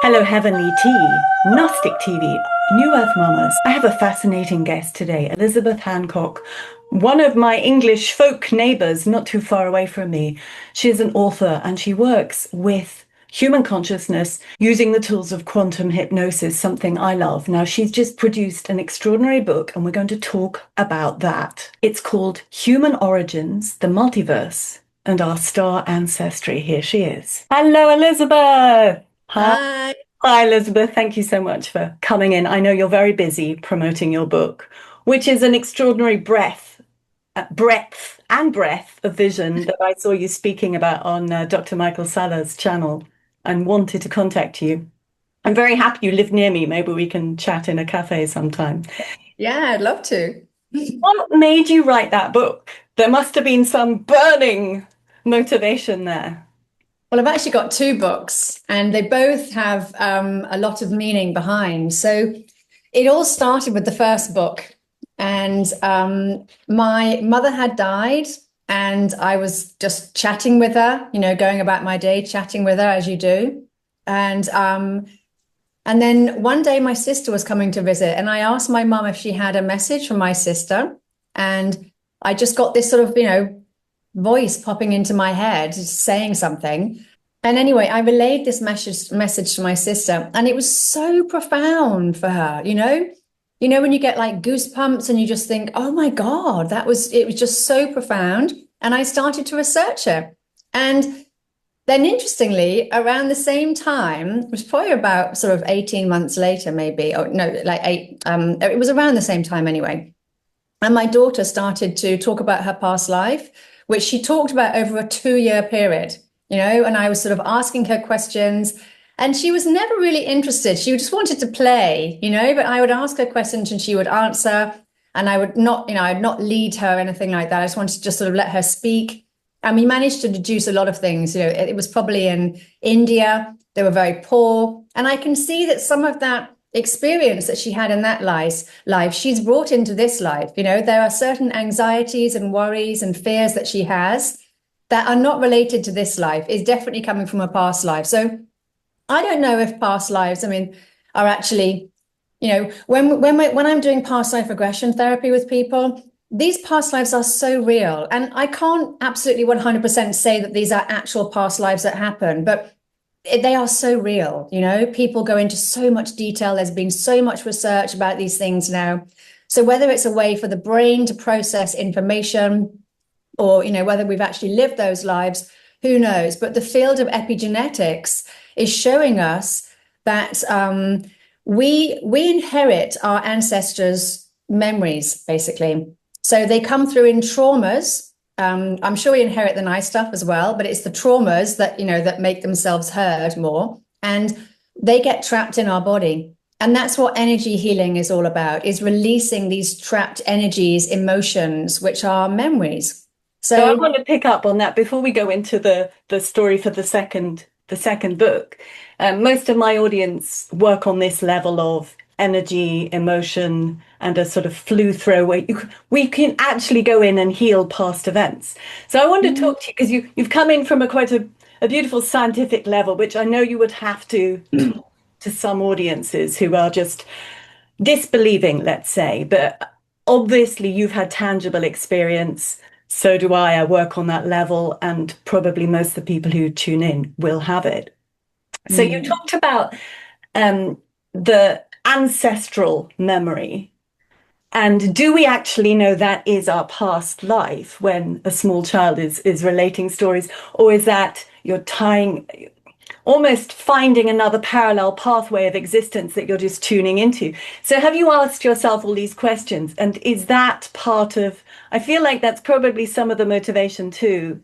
Hello, Heavenly Tea, Gnostic TV, New Earth Mamas. I have a fascinating guest today, Elisabeth Hancock, one of my English folk neighbours not too far away from me. She is an author and she works with human consciousness using the tools of quantum hypnosis, something I love. Now, she's just produced an extraordinary book and we're going to talk about that. It's called Human Origins, the Multiverse, and Our Star Ancestry. Here she is. Hello, Elisabeth. Hi. Hi. Hi, Elizabeth. Thank you so much for coming in. I know you're very busy promoting your book, which is an extraordinary breadth of vision that I saw you speaking about on Dr. Michael Sala's channel and wanted to contact you. I'm very happy you live near me. Maybe we can chat in a cafe sometime. Yeah, I'd love to. What made you write that book? There must have been some burning motivation there. Well, I've actually got two books, and they both have a lot of meaning behind. So it all started with the first book, and my mother had died, and I was just chatting with her, going about my day, chatting with her as you do. And then one day my sister was coming to visit, and I asked my mum if she had a message from my sister, and I just got this sort of, voice popping into my head saying something. And anyway, I relayed this message to my sister, and it was so profound for her, when you get like goosebumps and you just think, oh my God, it was just so profound. And I started to research it. And then interestingly, around the same time, it was probably about sort of 18 months later, maybe, or no, like it was around the same time anyway. And my daughter started to talk about her past life, which she talked about over a 2-year period, and I was sort of asking her questions, and she was never really interested. She just wanted to play, but I would ask her questions and she would answer, and I would not, I'd not lead her or anything like that. I just wanted to just sort of let her speak. And we managed to deduce a lot of things. It was probably in India. They were very poor. And I can see that some of that experience that she had in that life, she's brought into this life. There are certain anxieties and worries and fears that she has that are not related to this life. Is definitely coming from a past life. So I don't know if past lives, are actually, when I'm doing past life regression therapy with people, these past lives are so real. And I can't absolutely 100% say that these are actual past lives that happen, but they are so real. People go into so much detail. There's been so much research about these things now. So whether it's a way for the brain to process information or, whether we've actually lived those lives, who knows? But the field of epigenetics is showing us that we inherit our ancestors' memories, basically. So they come through in traumas. I'm sure we inherit the nice stuff as well, but it's the traumas that, that make themselves heard more, and they get trapped in our body. And that's what energy healing is all about, is releasing these trapped energies, emotions, which are memories. So I So want to pick up on that before we go into the story for the second book. Most of my audience work on this level of energy, emotion, and a sort of flu throw where we can actually go in and heal past events. So I want to talk to you because you've come in from quite a beautiful scientific level, which I know you would have to talk to some audiences who are just disbelieving, let's say, but obviously you've had tangible experience. So do I. I work on that level, and probably most of the people who tune in will have it. So you talked about the ancestral memory. And do we actually know that is our past life when a small child is relating stories? Or is that you're tying, almost finding another parallel pathway of existence that you're just tuning into? So have you asked yourself all these questions? And is that part of, I feel like that's probably some of the motivation too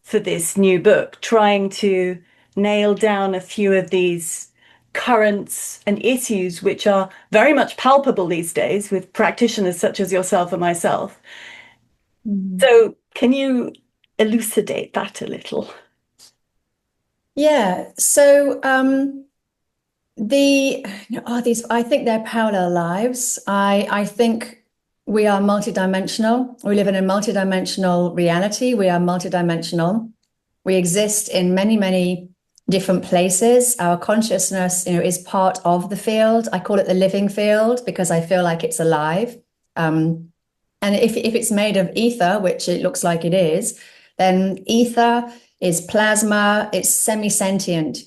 for this new book, trying to nail down a few of these currents and issues which are very much palpable these days with practitioners such as yourself and myself. So can you elucidate that a little? yeah, so these, I think they're parallel lives. I think we are multidimensional. We live in a multidimensional reality. We are multidimensional. We exist in many, many different places. Our consciousness, is part of the field. I call it the living field because I feel like it's alive. And if it's made of ether, which it looks like it is, then ether is plasma, it's semi-sentient,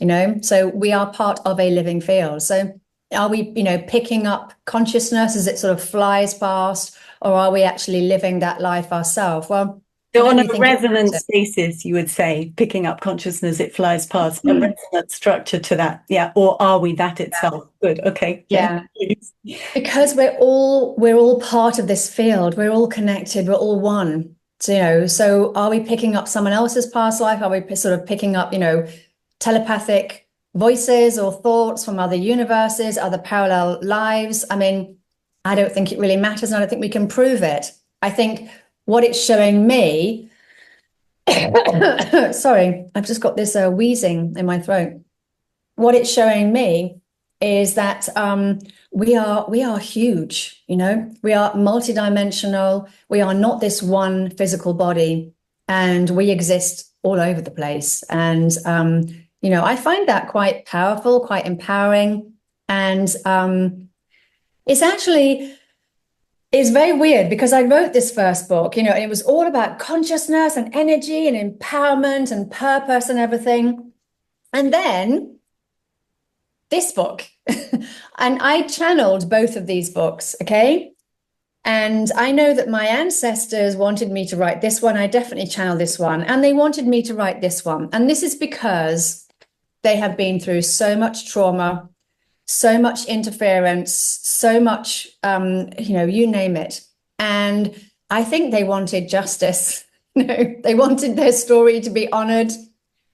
so we are part of a living field. So are we, picking up consciousness as it sort of flies past, or are we actually living that life ourselves? Well, so on a resonance basis, you would say, picking up consciousness, it flies past, a resonance structure to that. Yeah. Or are we that itself? Yeah. Good. Okay. Yeah. Because we're all part of this field. We're all connected. We're all one. So are we picking up someone else's past life? Are we sort of picking up, telepathic voices or thoughts from other universes, other parallel lives? I mean, I don't think it really matters, and I don't think we can prove it. I think what it's showing me, sorry, I've just got this wheezing in my throat. What it's showing me is that we are huge, we are multidimensional. We are not this one physical body, and we exist all over the place. And I find that quite powerful, quite empowering. And it's very weird because I wrote this first book, and it was all about consciousness and energy and empowerment and purpose and everything. And then this book, and I channeled both of these books, okay? And I know that my ancestors wanted me to write this one. I definitely channeled this one. And they wanted me to write this one. And this is because they have been through so much trauma, so much interference, so much, you name it. And I think they wanted justice. They wanted their story to be honored.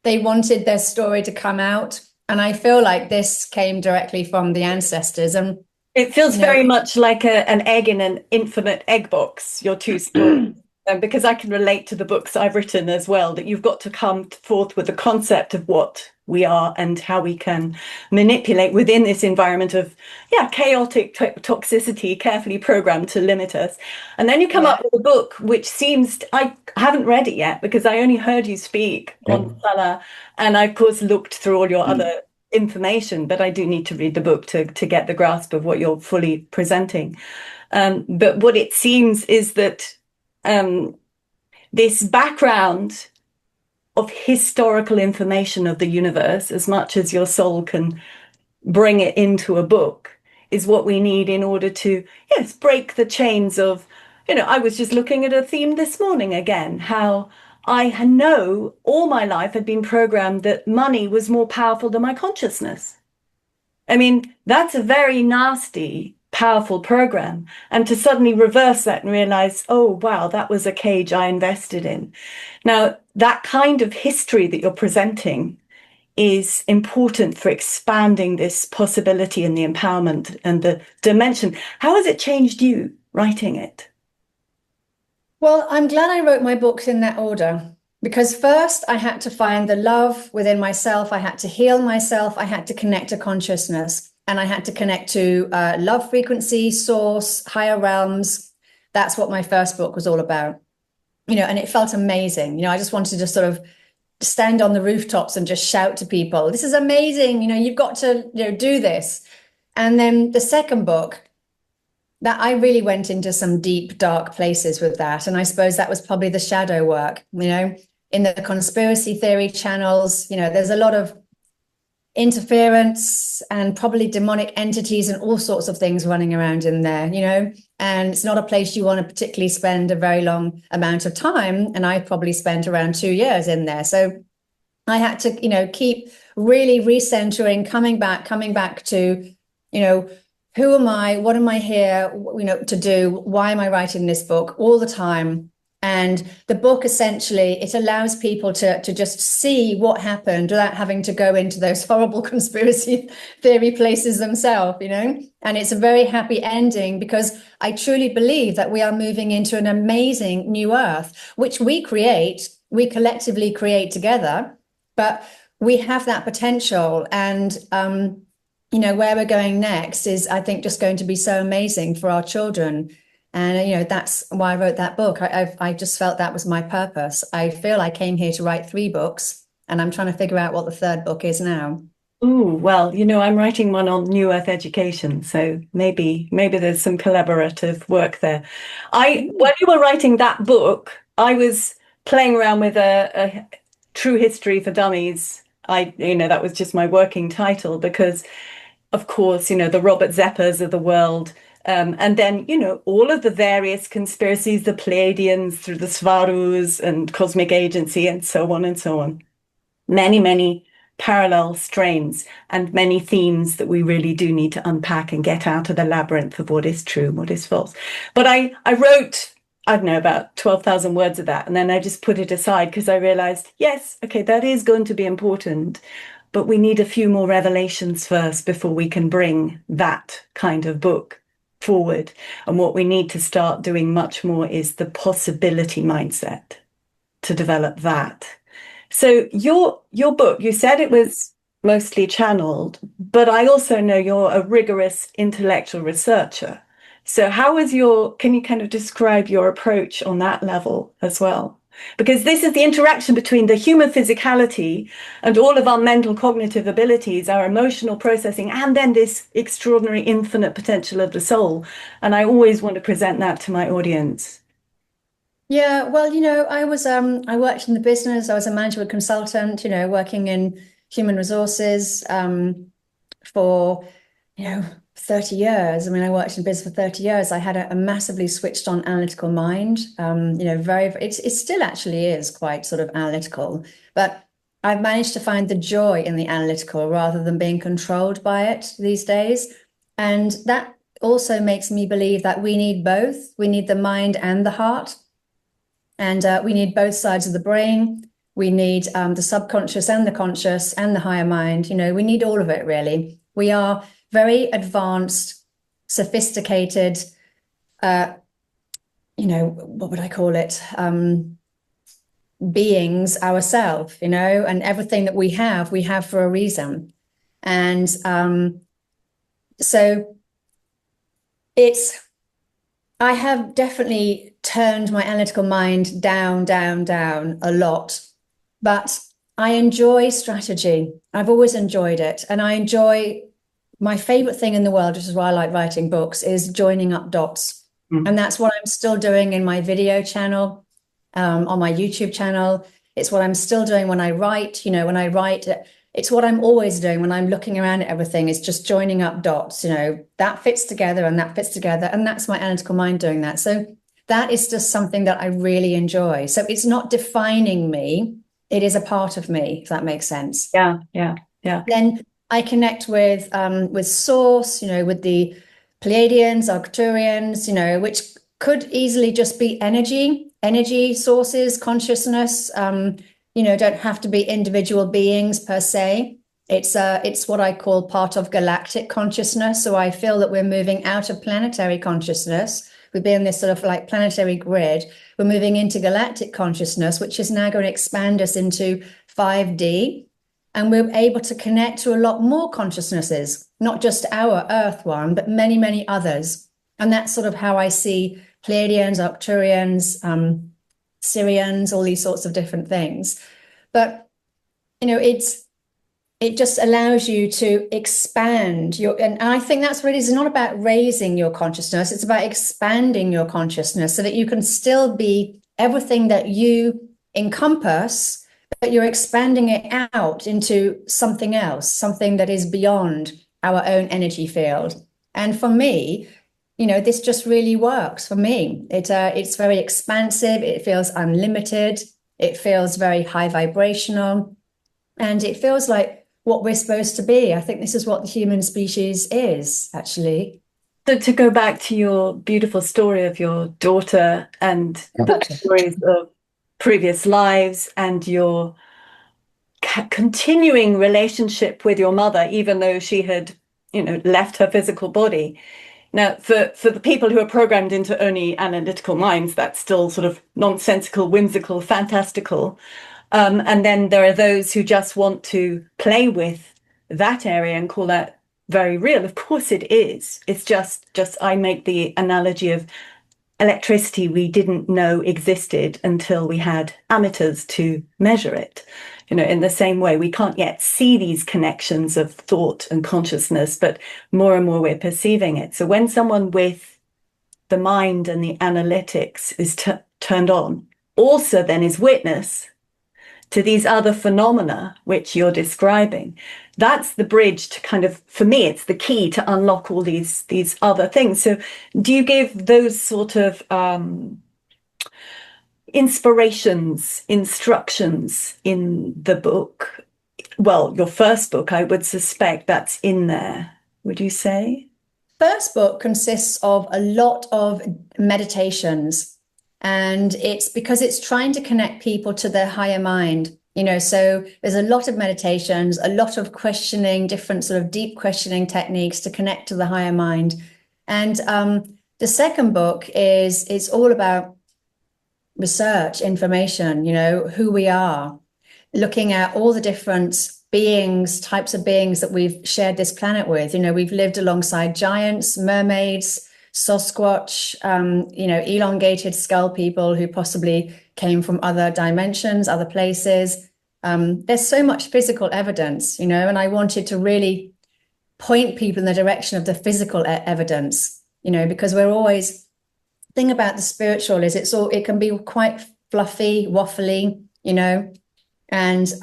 They wanted their story to come out. And I feel like this came directly from the ancestors. And it feels very much like an egg in an infinite egg box, your two stories. Because I can relate to the books I've written as well, that you've got to come forth with the concept of what we are and how we can manipulate within this environment of, chaotic toxicity, carefully programmed to limit us. And then you come up with a book, which seems, I haven't read it yet because I only heard you speak on Salah. And I, of course, looked through all your other information, but I do need to read the book to get the grasp of what you're fully presenting. But what it seems is that this background of historical information of the universe, as much as your soul can bring it into a book, is what we need in order to, break the chains of, I was just looking at a theme this morning again, how I know all my life had been programmed that money was more powerful than my consciousness. I mean, that's a very nasty, powerful program. And to suddenly reverse that and realize, oh, wow, that was a cage I invested in. Now, that kind of history that you're presenting is important for expanding this possibility and the empowerment and the dimension. How has it changed you writing it? Well, I'm glad I wrote my books in that order, because first I had to find the love within myself. I had to heal myself. I had to connect to consciousness, and I had to connect to love frequency, source, higher realms. That's what my first book was all about, and it felt amazing. I just wanted to sort of stand on the rooftops and just shout to people, this is amazing. You've got to, do this. And then the second book, that I really went into some deep, dark places with that. And I suppose that was probably the shadow work, in the conspiracy theory channels, there's a lot of interference and probably demonic entities and all sorts of things running around in there, and it's not a place you want to particularly spend a very long amount of time. And I probably spent around 2 years in there. So I had to, keep really recentering, coming back to, who am I? What am I here, to do? Why am I writing this book all the time? And the book, essentially, it allows people to just see what happened without having to go into those horrible conspiracy theory places themselves, And it's a very happy ending, because I truly believe that we are moving into an amazing new earth, which we collectively create together, but we have that potential. And, where we're going next is, I think, just going to be so amazing for our children. And, that's why I wrote that book. I just felt that was my purpose. I feel I came here to write 3 books, And I'm trying to figure out what the third book is now. Ooh, well, I'm writing one on New Earth education, so maybe there's some collaborative work there. When you were writing that book, I was playing around with a True History for Dummies. That was just my working title because, of course, the Robert Zeppas of the world, and then, all of the various conspiracies, the Pleiadians through the Svarus and Cosmic Agency and so on and so on. Many, many parallel strains and many themes that we really do need to unpack and get out of the labyrinth of what is true and what is false. But I wrote, I don't know, about 12,000 words of that. And then I just put it aside because I realized, yes, okay, that is going to be important. But we need a few more revelations first before we can bring that kind of book forward. And what we need to start doing much more is the possibility mindset to develop that. So your book, you said it was mostly channeled, but I also know you're a rigorous intellectual researcher. So can you kind of describe your approach on that level as well? Because this is the interaction between the human physicality and all of our mental cognitive abilities, our emotional processing, and then this extraordinary infinite potential of the soul. And I always want to present that to my audience. Yeah, well, I worked in the business. I was a management consultant, working in human resources for, 30 years. I mean, I worked in business for 30 years. I had a massively switched on analytical mind. It still actually is quite sort of analytical, but I've managed to find the joy in the analytical rather than being controlled by it these days. And that also makes me believe that we need both. We need the mind and the heart. And we need both sides of the brain. We need the subconscious and the conscious and the higher mind. We need all of it, really. We are very advanced, sophisticated, what would I call it? Beings ourselves, and everything that we have for a reason. And so I have definitely turned my analytical mind down a lot, but I enjoy strategy. I've always enjoyed it. And my favorite thing in the world, which is why I like writing books, is joining up dots. And that's what I'm still doing in my video channel, on my YouTube channel. It's what I'm still doing when I write, it's what I'm always doing when I'm looking around at everything, is just joining up dots, that fits together and that fits together. And that's my analytical mind doing that. So that is just something that I really enjoy. So it's not defining me. It is a part of me, if that makes sense. Yeah. Then I connect with source, with the Pleiadians, Arcturians, which could easily just be energy sources, consciousness, don't have to be individual beings per se. It's what I call part of galactic consciousness. So I feel that we're moving out of planetary consciousness. We've been in this sort of like planetary grid. We're moving into galactic consciousness, which is now going to expand us into 5D. And we're able to connect to a lot more consciousnesses, not just our Earth one, but many, many others. And that's sort of how I see Pleiadians, Arcturians, Syrians, all these sorts of different things. But, it just allows you to expand and I think that's what it is. It's not about raising your consciousness. It's about expanding your consciousness so that you can still be everything that you encompass, but you're expanding it out into something else, something that is beyond our own energy field. And for me, this just really works for me. It's very expansive. It feels unlimited. It feels very high vibrational. And it feels like what we're supposed to be. I think this is what the human species is, actually. So to go back to your beautiful story of your daughter and the stories of previous lives and your continuing relationship with your mother, even though she had, left her physical body. Now, for the people who are programmed into only analytical minds, that's still sort of nonsensical, whimsical, fantastical. And then there are those who just want to play with that area and call that very real. Of course it is. It's just I make the analogy of electricity we didn't know existed until we had ammeters to measure it. In the same way, we can't yet see these connections of thought and consciousness, but more and more we're perceiving it. So when someone with the mind and the analytics is turned on, also then is witness to these other phenomena which you're describing, that's the bridge to kind of, for me, it's the key to unlock all these other things. So do you give those sort of inspirations, instructions in the book? Well, your first book, I would suspect that's in there, would you say? First book consists of a lot of meditations, and it's because it's trying to connect people to their higher mind. So there's a lot of meditations, a lot of questioning, different sort of deep questioning techniques to connect to the higher mind. And the second book it's all about research, information, who we are, looking at all the different beings, types of beings that we've shared this planet with. We've lived alongside giants, mermaids, Sasquatch, elongated skull people who possibly came from other dimensions, other places. There's so much physical evidence, and I wanted to really point people in the direction of the physical evidence, because we're always, the thing about the spiritual is it can be quite fluffy, waffly, and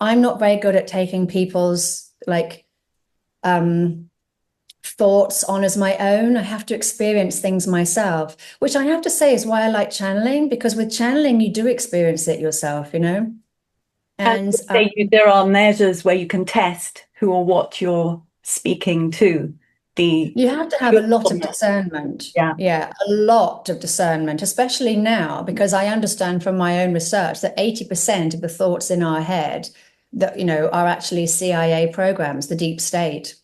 I'm not very good at taking people's thoughts on as my own. I have to experience things myself, which I have to say is why I like channeling, because with channeling you do experience it yourself, And there are measures where you can test who or what you're speaking to. You have to have a lot of discernment. Yeah, a lot of discernment, especially now, because I understand from my own research that 80% of the thoughts in our head that are actually CIA programs, the deep state.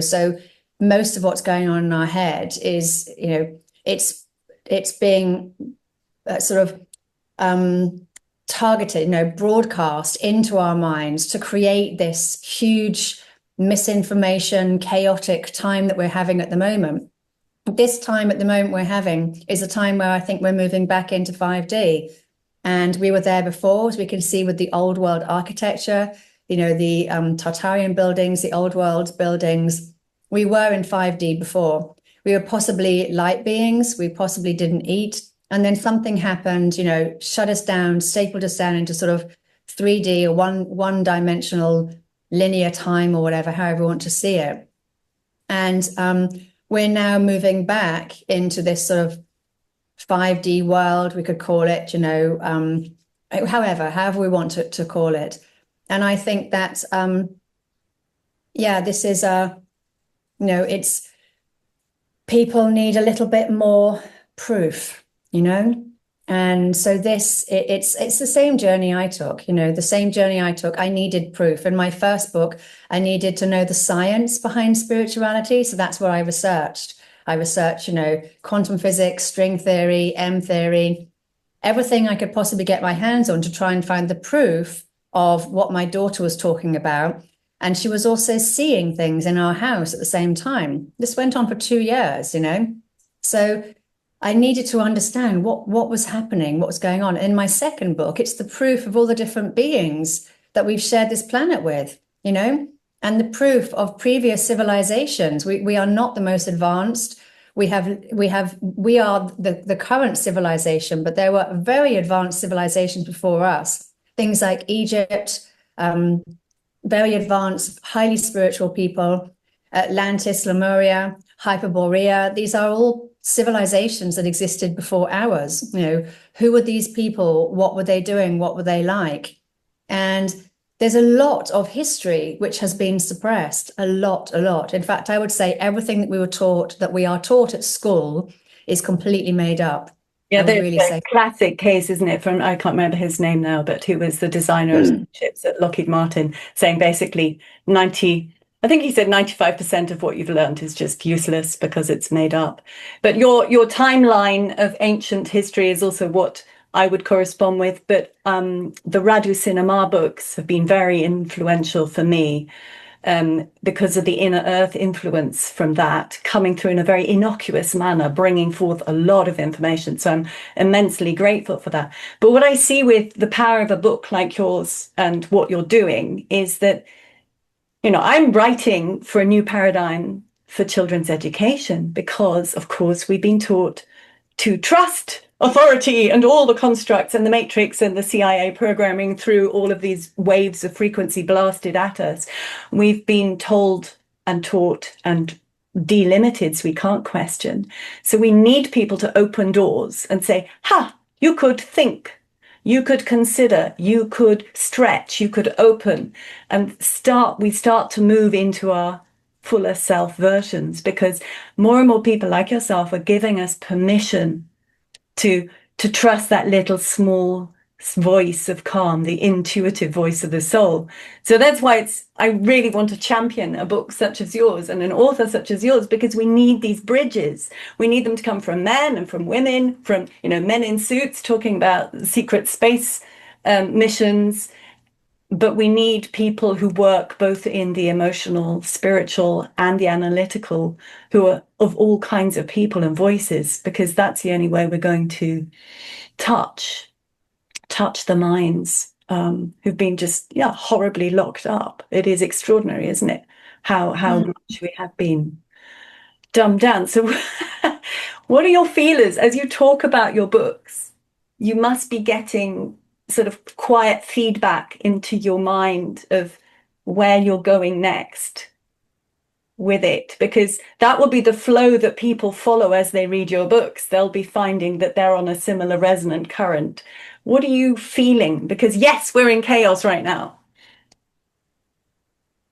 So most of what's going on in our head is it's being sort of targeted, broadcast into our minds to create this huge misinformation, chaotic time that we're having at the moment. This time at the moment we're having is a time where I think we're moving back into 5D. And we were there before, as we can see with the old world architecture, the Tartarian buildings, the old world buildings. We were in 5D before. We were possibly light beings. We possibly didn't eat. And then something happened, shut us down, stapled us down into sort of 3D or one-dimensional linear time or whatever, however you want to see it. And we're now moving back into this sort of 5D world, we could call it, however we want to call it. And I think that, this is it's, people need a little bit more proof, And so it's the same journey I took, the same journey I took. I needed proof. In my first book, I needed to know the science behind spirituality. So that's where I researched. Quantum physics, string theory, M theory, everything I could possibly get my hands on to try and find the proof of what my daughter was talking about. And she was also seeing things in our house at the same time. This went on for 2 years, So I needed to understand what was happening, what was going on. In my second book, it's the proof of all the different beings that we've shared this planet with, and the proof of previous civilizations. We are not the most advanced. We are the current civilization, but there were very advanced civilizations before us. Things like Egypt, very advanced, highly spiritual people, Atlantis, Lemuria, Hyperborea. These are all civilizations that existed before ours. Who were these people? What were they doing? What were they like? And there's a lot of history which has been suppressed, a lot. In fact, I would say everything that we are taught at school is completely made up. Yeah, there's a classic case, isn't it, from, I can't remember his name now, but who was the designer of ships at Lockheed Martin, saying basically I think he said 95% of what you've learned is just useless because it's made up. But your timeline of ancient history is also what I would correspond with. But the Radu Cinema books have been very influential for me. because of the inner earth influence from that coming through in a very innocuous manner, bringing forth a lot of information. So I'm immensely grateful for that. But what I see with the power of a book like yours and what you're doing is that, I'm writing for a new paradigm for children's education because, of course, we've been taught to trust authority and all the constructs and the matrix and the CIA programming through all of these waves of frequency blasted at us. We've been told and taught and delimited, so we can't question. So we need people to open doors and say, you could think, you could consider, you could stretch, you could open, and we start to move into our fuller self versions, because more and more people like yourself are giving us permission to trust that little small voice of calm, the intuitive voice of the soul. So that's why I really want to champion a book such as yours and an author such as yours, because we need these bridges. We need them to come from men and from women, from men in suits talking about secret space missions. But we need people who work both in the emotional, spiritual, and the analytical, who are of all kinds of people and voices, because that's the only way we're going to touch the minds who've been just horribly locked up. It is extraordinary, isn't it? How much we have been dumbed down. So what are your feelers as you talk about your books? You must be getting sort of quiet feedback into your mind of where you're going next with it, because that will be the flow that people follow as they read your books. They'll be finding that they're on a similar resonant current. What are you feeling? Because yes, we're in chaos right now.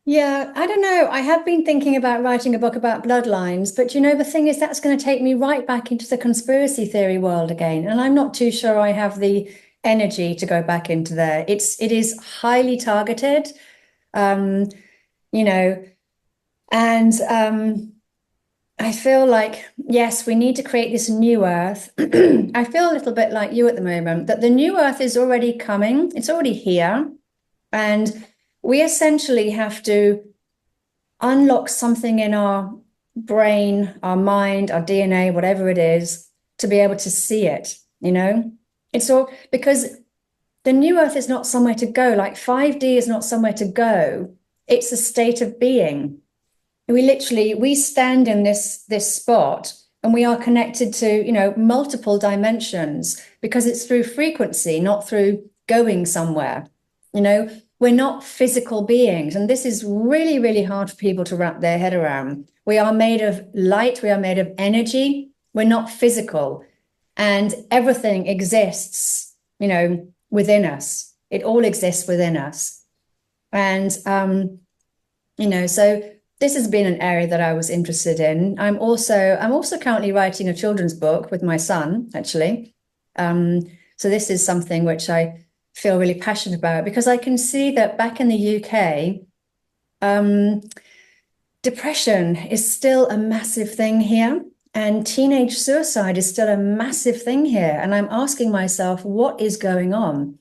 Yeah, I don't know. I have been thinking about writing a book about bloodlines, but the thing is, that's going to take me right back into the conspiracy theory world again. And I'm not too sure I have the energy to go back into there. It is highly targeted, and I feel like, yes, we need to create this new earth. I feel a little bit like you at the moment, that the new earth is already coming. It's already here. And we essentially have to unlock something in our brain, our mind, our DNA, whatever it is, to be able to see it, It's all because the new earth is not somewhere to go. Like 5D is not somewhere to go. It's a state of being. We stand in this spot, and we are connected to, multiple dimensions, because it's through frequency, not through going somewhere. We're not physical beings. And this is really, really hard for people to wrap their head around. We are made of light. We are made of energy. We're not physical. And everything exists, within us. It all exists within us. And, so this has been an area that I was interested in. I'm also currently writing a children's book with my son, actually. So this is something which I feel really passionate about, because I can see that back in the UK, depression is still a massive thing here, and teenage suicide is still a massive thing here. And I'm asking myself, what is going on?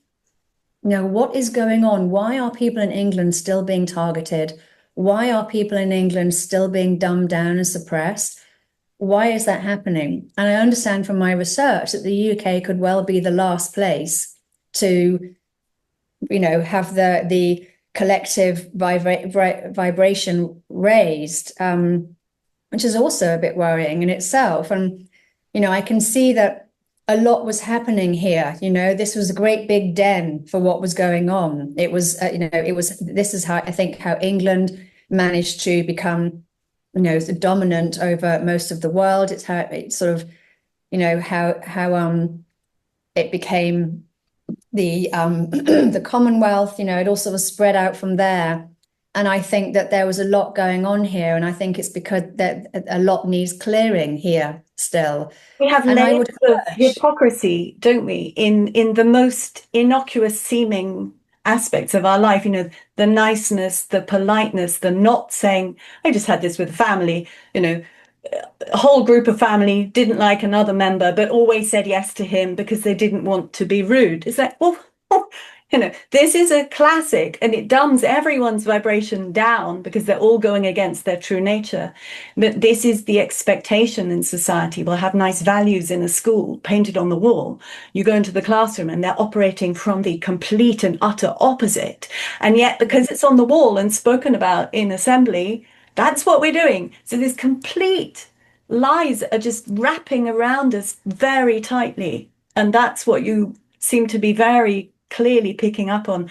What is going on? Why are people in England still being targeted? Why are people in England still being dumbed down and suppressed? Why is that happening? And I understand from my research that the UK could well be the last place to, have the collective vibration raised, which is also a bit worrying in itself. And, I can see that a lot was happening here. This was a great big den for what was going on. It was, this is how I think how England managed to become, dominant over most of the world. It's how it sort of, how it became the the Commonwealth. It all sort of spread out from there. And I think that there was a lot going on here, and I think it's because that a lot needs clearing here still. We have And layers of hypocrisy, don't we, in the most innocuous seeming aspects of our life, the niceness, the politeness, the not saying. I just had this with a family, a whole group of family didn't like another member, but always said yes to him because they didn't want to be rude. It's like, well, This is a classic, and it dumbs everyone's vibration down because they're all going against their true nature. But this is the expectation in society. We'll have nice values in a school painted on the wall. You go into the classroom and they're operating from the complete and utter opposite. And yet, because it's on the wall and spoken about in assembly, that's what we're doing. So these complete lies are just wrapping around us very tightly. And that's what you seem to be very clearly picking up on.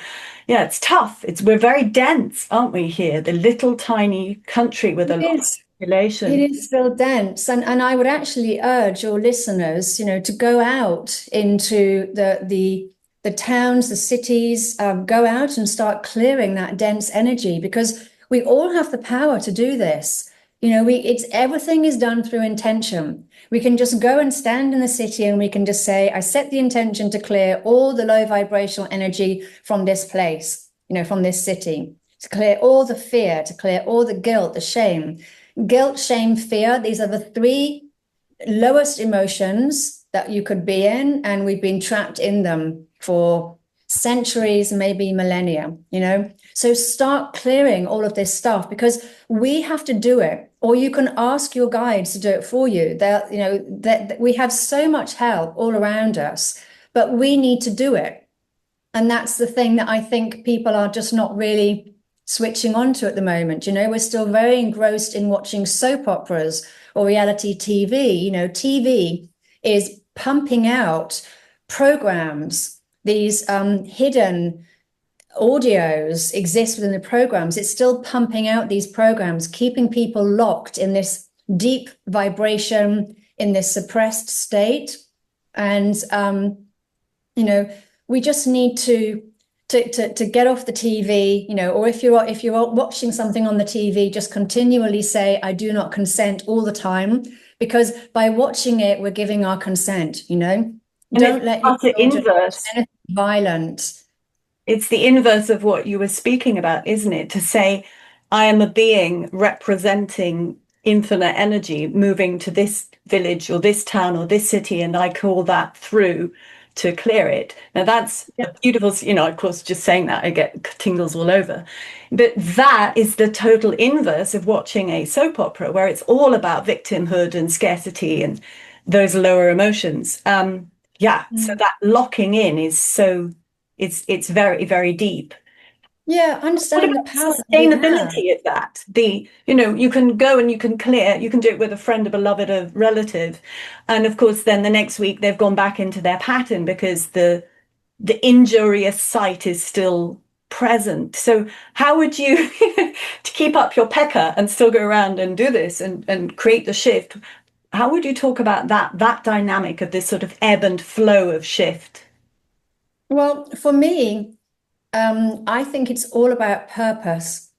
Yeah, it's tough. We're very dense, aren't we, here? The little tiny country with a lot of population. It is still dense. And I would actually urge your listeners, to go out into the towns, the cities, go out and start clearing that dense energy, because we all have the power to do this. Everything is done through intention. We can just go and stand in the city and we can just say, I set the intention to clear all the low vibrational energy from this place, from this city, to clear all the fear, to clear all the guilt, the shame. Guilt, shame, fear, these are the three lowest emotions that you could be in, and we've been trapped in them for centuries, maybe millennia, So start clearing all of this stuff, because we have to do it, or you can ask your guides to do it for you. We have so much help all around us, but we need to do it. And that's the thing that I think people are just not really switching on to at the moment. We're still very engrossed in watching soap operas or reality TV. TV is pumping out programs. These hidden audios exist within the programs. It's still pumping out these programs, keeping people locked in this deep vibration, in this suppressed state. And, we just need to get off the TV, or if you're watching something on the TV, just continually say, I do not consent all the time, because by watching it, we're giving our consent, Don't let your children watch anything violent. It's the inverse of what you were speaking about, isn't it? To say, I am a being representing infinite energy moving to this village or this town or this city, and I call that through to clear it. Now that's a beautiful, of course, just saying that, I get tingles all over. But that is the total inverse of watching a soap opera, where it's all about victimhood and scarcity and those lower emotions. So that locking in is it's very, very deep. Yeah, understanding the power Sustainability of that. You can go and you can clear, you can do it with a friend, a beloved, a relative. And of course, then the next week they've gone back into their pattern because the injurious site is still present. So how would you, to keep up your pecker and still go around and do this and create the shift, how would you talk about that dynamic of this sort of ebb and flow of shift? Well, for me, I think it's all about purpose,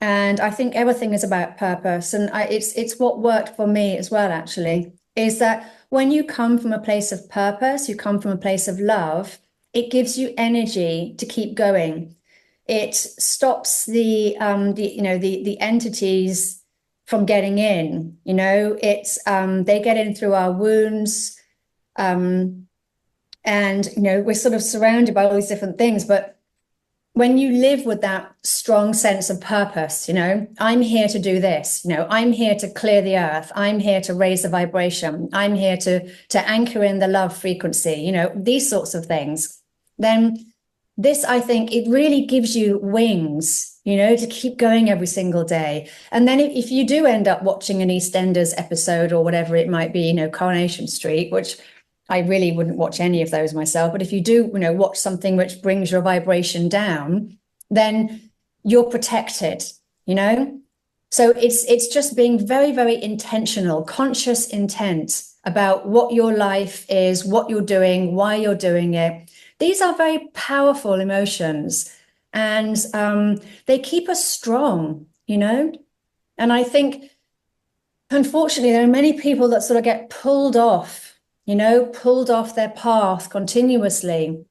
and I think everything is about purpose. And it's what worked for me as well, actually, is that when you come from a place of purpose, you come from a place of love, it gives you energy to keep going. It stops the entities from getting in. They get in through our wounds, and we're sort of surrounded by all these different things, but when you live with that strong sense of purpose, I'm here to do this, I'm here to clear the earth, I'm here to raise the vibration, I'm here to anchor in the love frequency, these sorts of things, then this, I think, it really gives you wings, to keep going every single day. And then if you do end up watching an EastEnders episode or whatever it might be, Coronation Street, which I really wouldn't watch any of those myself. But if you do, watch something which brings your vibration down, then you're protected, So it's just being very, very intentional, conscious intent about what your life is, what you're doing, why you're doing it. These are very powerful emotions, and they keep us strong, And I think, unfortunately, there are many people that sort of get pulled off their path continuously.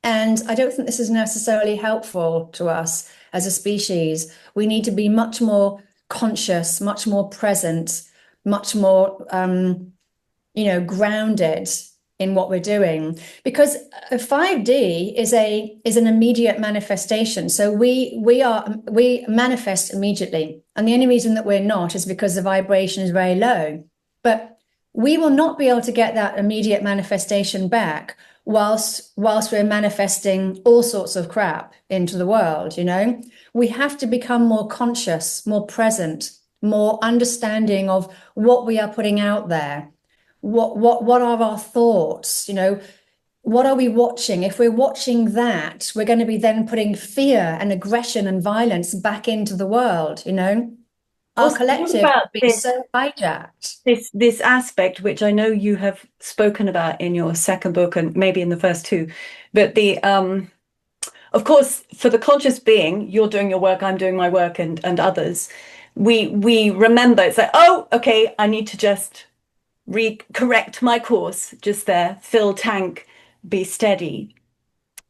And I don't think this is necessarily helpful to us as a species. We need to be much more conscious, much more present, much more, grounded in what we're doing, because 5D is an immediate manifestation. So we manifest immediately, and the only reason that we're not is because the vibration is very low. But we will not be able to get that immediate manifestation back whilst we're manifesting all sorts of crap into the world. We have to become more conscious, more present, more understanding of what we are putting out there. What are our thoughts? What are we watching? If we're watching that, we're going to be then putting fear and aggression and violence back into the world. Our collective being so hijacked. This aspect, which I know you have spoken about in your second book and maybe in the first two, but of course, for the conscious being, you're doing your work, I'm doing my work, and others. We remember, it's like, oh, okay, I need to just correct my course, just there, fill tank, be steady.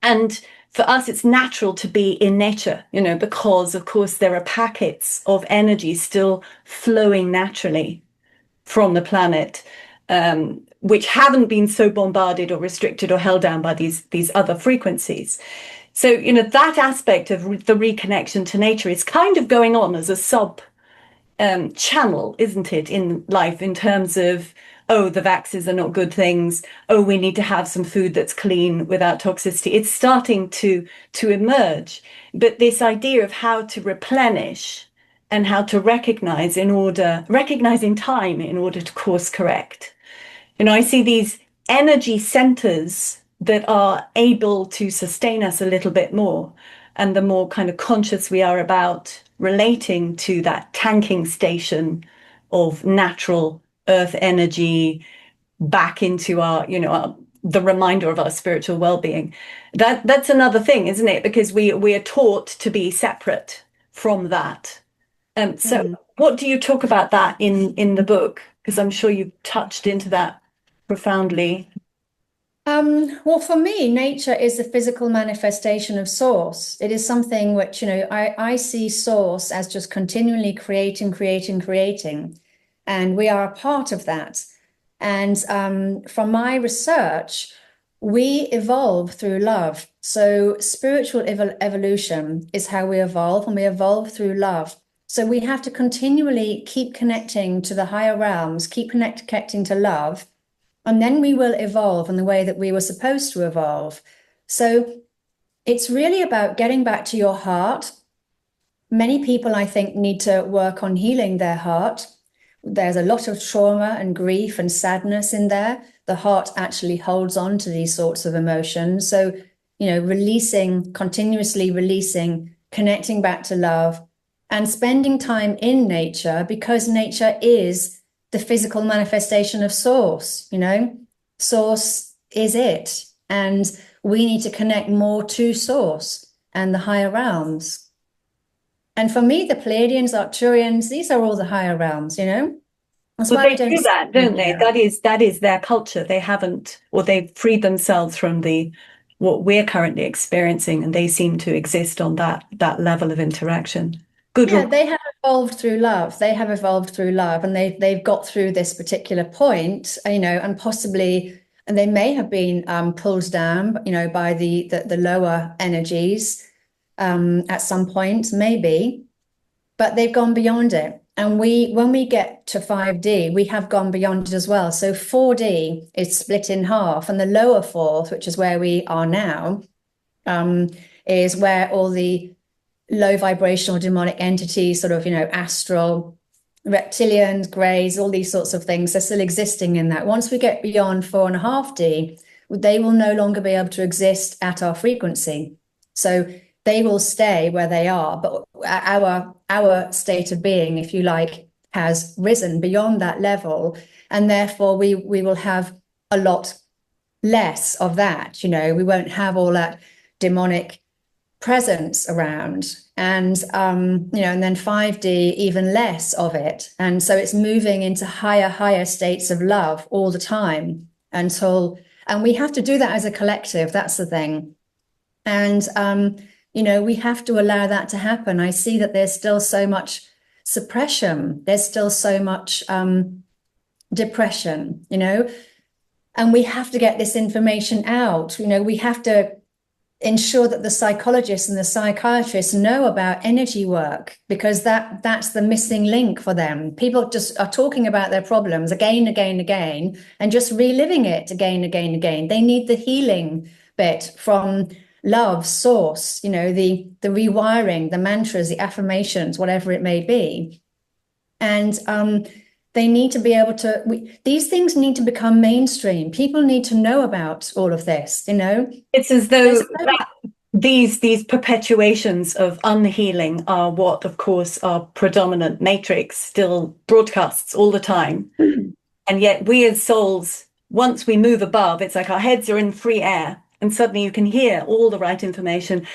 And for us, it's natural to be in nature, because of course there are packets of energy still flowing naturally from the planet, which haven't been so bombarded or restricted or held down by these other frequencies. So, that aspect of the reconnection to nature is kind of going on as a sub channel, isn't it, in life, in terms of, oh, the vaxes are not good things. Oh, we need to have some food that's clean without toxicity. It's starting to emerge. But this idea of how to replenish and how to recognizing time in order to course correct. I see these energy centers that are able to sustain us a little bit more. And the more kind of conscious we are about relating to that tanking station of natural earth energy back into our, the reminder of our spiritual well-being. That's another thing, isn't it? Because we are taught to be separate from that. So what do you talk about that in the book? Because I'm sure you touched into that profoundly. Well, for me, nature is the physical manifestation of source. It is something which, I see source as just continually creating. And we are a part of that. And from my research, we evolve through love. So spiritual evolution is how we evolve, and we evolve through love. So we have to continually keep connecting to the higher realms, keep connecting to love, and then we will evolve in the way that we were supposed to evolve. So it's really about getting back to your heart. Many people, I think, need to work on healing their heart. There's a lot of trauma and grief and sadness in there. The heart actually holds on to these sorts of emotions. So, continuously releasing, connecting back to love, and spending time in nature, because nature is the physical manifestation of source. Source is it. And we need to connect more to source and the higher realms. And for me, the Pleiadians, Arcturians, these are all the higher realms, That's Well, why they do that, don't they? That is their culture. They haven't, or they've freed themselves from what we're currently experiencing, and they seem to exist on that level of interaction. Good. Yeah, they have evolved through love. They have evolved through love, and they've got through this particular point, and possibly, and they may have been pulled down, by the lower energies at some point, maybe, but they've gone beyond it. And when we get to 5D, we have gone beyond it as well. So 4D is split in half, and the lower fourth, which is where we are now, is where all the low vibrational demonic entities, sort of, astral, reptilians, greys, all these sorts of things, they're still existing in that. Once we get beyond 4.5D, they will no longer be able to exist at our frequency. So they will stay where they are, but our state of being, if you like, has risen beyond that level, and therefore we will have a lot less of that. We won't have all that demonic presence around, and and then 5D, even less of it. And so it's moving into higher states of love all the time and we have to do that as a collective. That's the thing. And we have to allow that to happen. I see that there's still so much suppression. There's still so much depression, And we have to get this information out. We have to ensure that the psychologists and the psychiatrists know about energy work, because that's the missing link for them. People just are talking about their problems again, and just reliving it again. They need the healing bit from love, source, the rewiring, the mantras, the affirmations, whatever it may be. And they need to be able to, these things need to become mainstream. People need to know about all of this, It's as though these perpetuations of unhealing are what, of course, our predominant matrix still broadcasts all the time. And yet we as souls, once we move above, it's like our heads are in free air. And suddenly you can hear all the right information.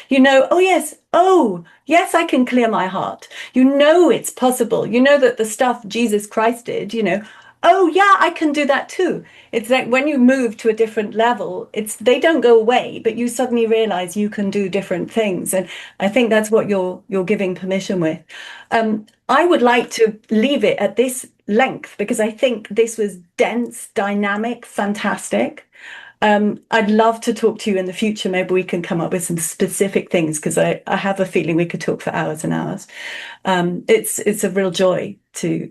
Oh, yes, I can clear my heart. It's possible. That the stuff Jesus Christ did, oh, yeah, I can do that too. It's like when you move to a different level, they don't go away, but you suddenly realize you can do different things. And I think that's what you're giving permission with. I would like to leave it at this length because I think this was dense, dynamic, fantastic. I'd love to talk to you in the future. Maybe we can come up with some specific things because I have a feeling we could talk for hours and hours. It's a real joy to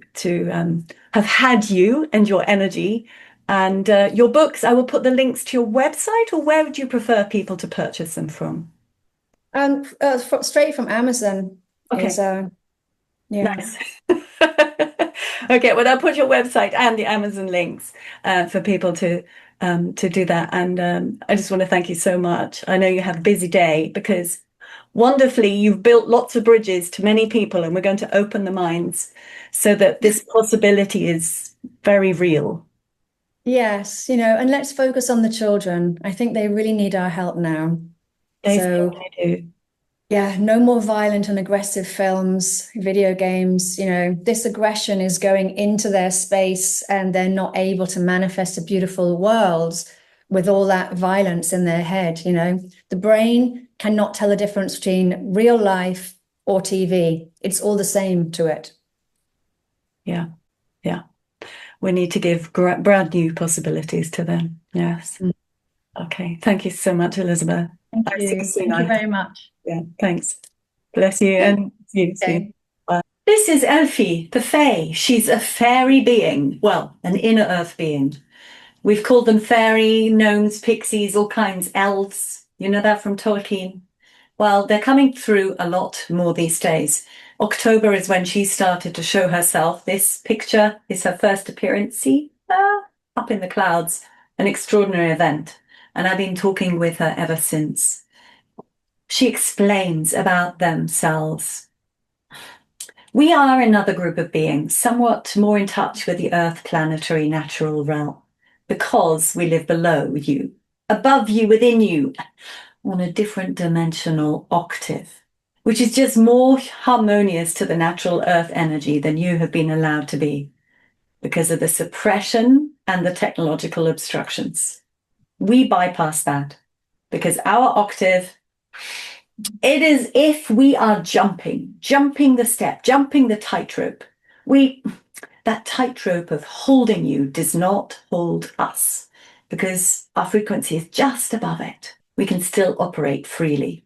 have had you and your energy and your books. I will put the links to your website, or where would you prefer people to purchase them from? Straight from Amazon. Okay. Yeah. Nice. Okay, well, I'll put your website and the Amazon links for people to do that. And I just want to thank you so much. I know you have a busy day because wonderfully you've built lots of bridges to many people, and we're going to open the minds so that this possibility is very real. Yes, and let's focus on the children. I think they really need our help now. They certainly do. Yeah, no more violent and aggressive films, video games. This aggression is going into their space and they're not able to manifest a beautiful world with all that violence in their head. The brain cannot tell the difference between real life or TV. It's all the same to it. Yeah. Yeah. We need to give brand new possibilities to them. Yes. Okay. Thank you so much, Elisabeth. Thank you. Thank you very much. Yeah, thanks. Bless you and see you soon. Bye. This is Elfie, the Fae. She's a fairy being, well, an inner earth being. We've called them fairy, gnomes, pixies, all kinds, elves. You know that from Tolkien? Well, they're coming through a lot more these days. October is when she started to show herself. This picture is her first appearance. See, up in the clouds, an extraordinary event. And I've been talking with her ever since. She explains about themselves. We are another group of beings, somewhat more in touch with the Earth planetary natural realm, because we live below you, above you, within you, on a different dimensional octave, which is just more harmonious to the natural Earth energy than you have been allowed to be, because of the suppression and the technological obstructions. We bypass that, because our octave, it is if we are jumping the step, jumping the tightrope. That tightrope of holding you does not hold us, because our frequency is just above it. We can still operate freely.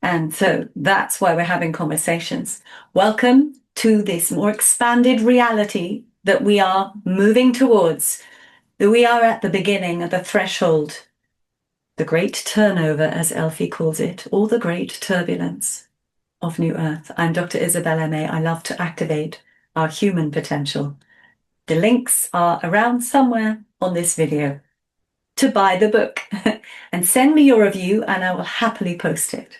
And so that's why we're having conversations. Welcome to this more expanded reality that we are moving towards, that we are at the beginning of the threshold. The great turnover, as Elfie calls it, or the great turbulence of New Earth. I'm Dr. Isabella May. I love to activate our human potential. The links are around somewhere on this video to buy the book and send me your review and I will happily post it.